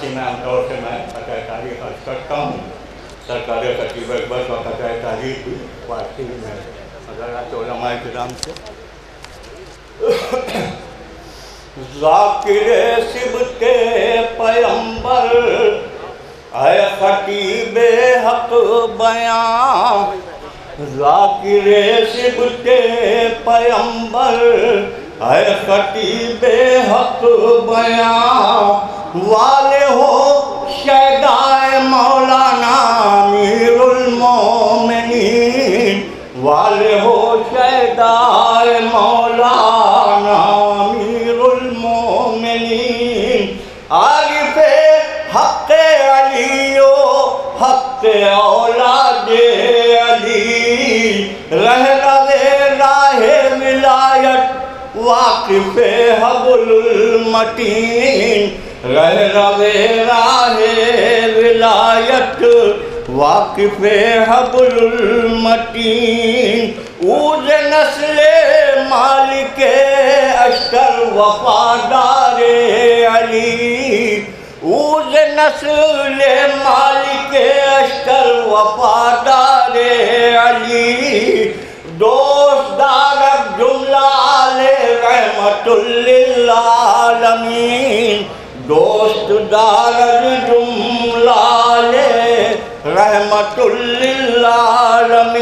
فارسی میں عام طور سے میں قطع تاریخ عرض کرتا ہوں. سرکار خطیب اکبر کا قطع تاریخ بھی فارسی میں حضرات علماء کرام سے. ذاکر سبط پیمبر اے خطیب حق بیان. ذاکر سبط پیمبر اے خطیب حق بیان. والے ہو شہدائے مولانا امیر المومنین. والے ہو شہدائے مولانا امیر المومنین. عارف حق علی و حق اولاد علی. راہ ولایت واقف حبل المتین. راہ ولایت واقف حبل المتین. اوز نسل مالک اشتر وفادار علی. اوز نسل مالک اشتر وفادار علی. دوست دارد جملہ رحمت للعالمین. دوست دارد جملہ رحمت للعالمین.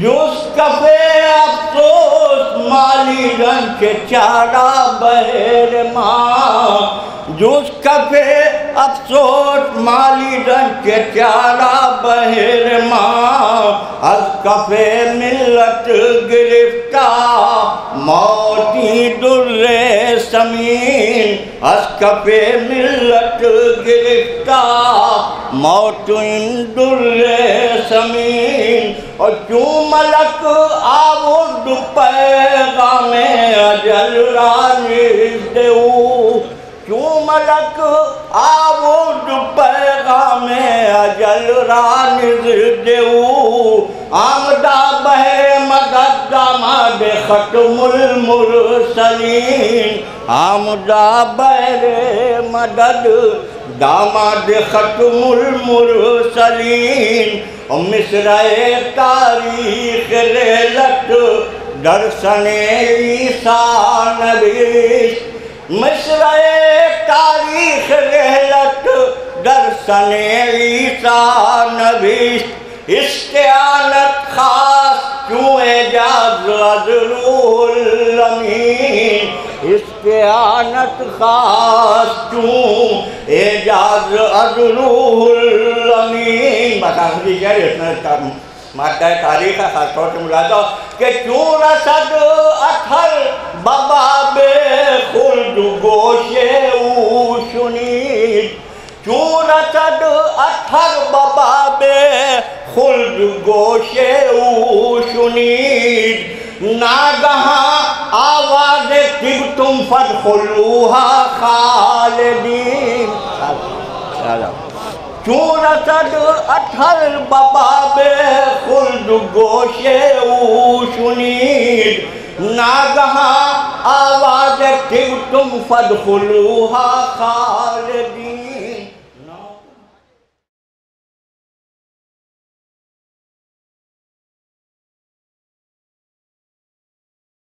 جس کفے افسوس مالی رنگ کے چارہ بہر ماں. جس کفے افسوس مالی رنگ کے چارہ بہر ماں. از کفے ملت گرفتار موتی در سمین. از کفے ملت گرفتار موت در سمین. اور کیوں ملک آورد پیغام اجل رانیز دیو. کیوں ملک آورد پیغام اجل رانیز دیو. آمدہ بہر مدد داماد ختم المرسلین. آمدہ بہر مدد داماد ختم المرسلین. مصرعِ تاریخ لیلت درسن عیسیٰ نوشت. مصرعِ تاریخ لیلت درسن عیسیٰ نوشت. استعانت خاص کیوں اعجاز از روح الامین. استعانت خاص کیوں اعجاز از روح الامین. بس آخری شعر اس میں مادہ تاریخ کا خاص طور سے ملاحظہ کہ کیوں رسد اطہر بباب خلد گوش او شنید. کیوں رسد اطہر بباب خلد گوش او شنید. ناگہاں آواز تبتم فادخلوہا خالدین. کیوں رسد اطہر بباب خلد گوش او شنید. ناگہاں آواز تبتم فادخلوہا خالدین.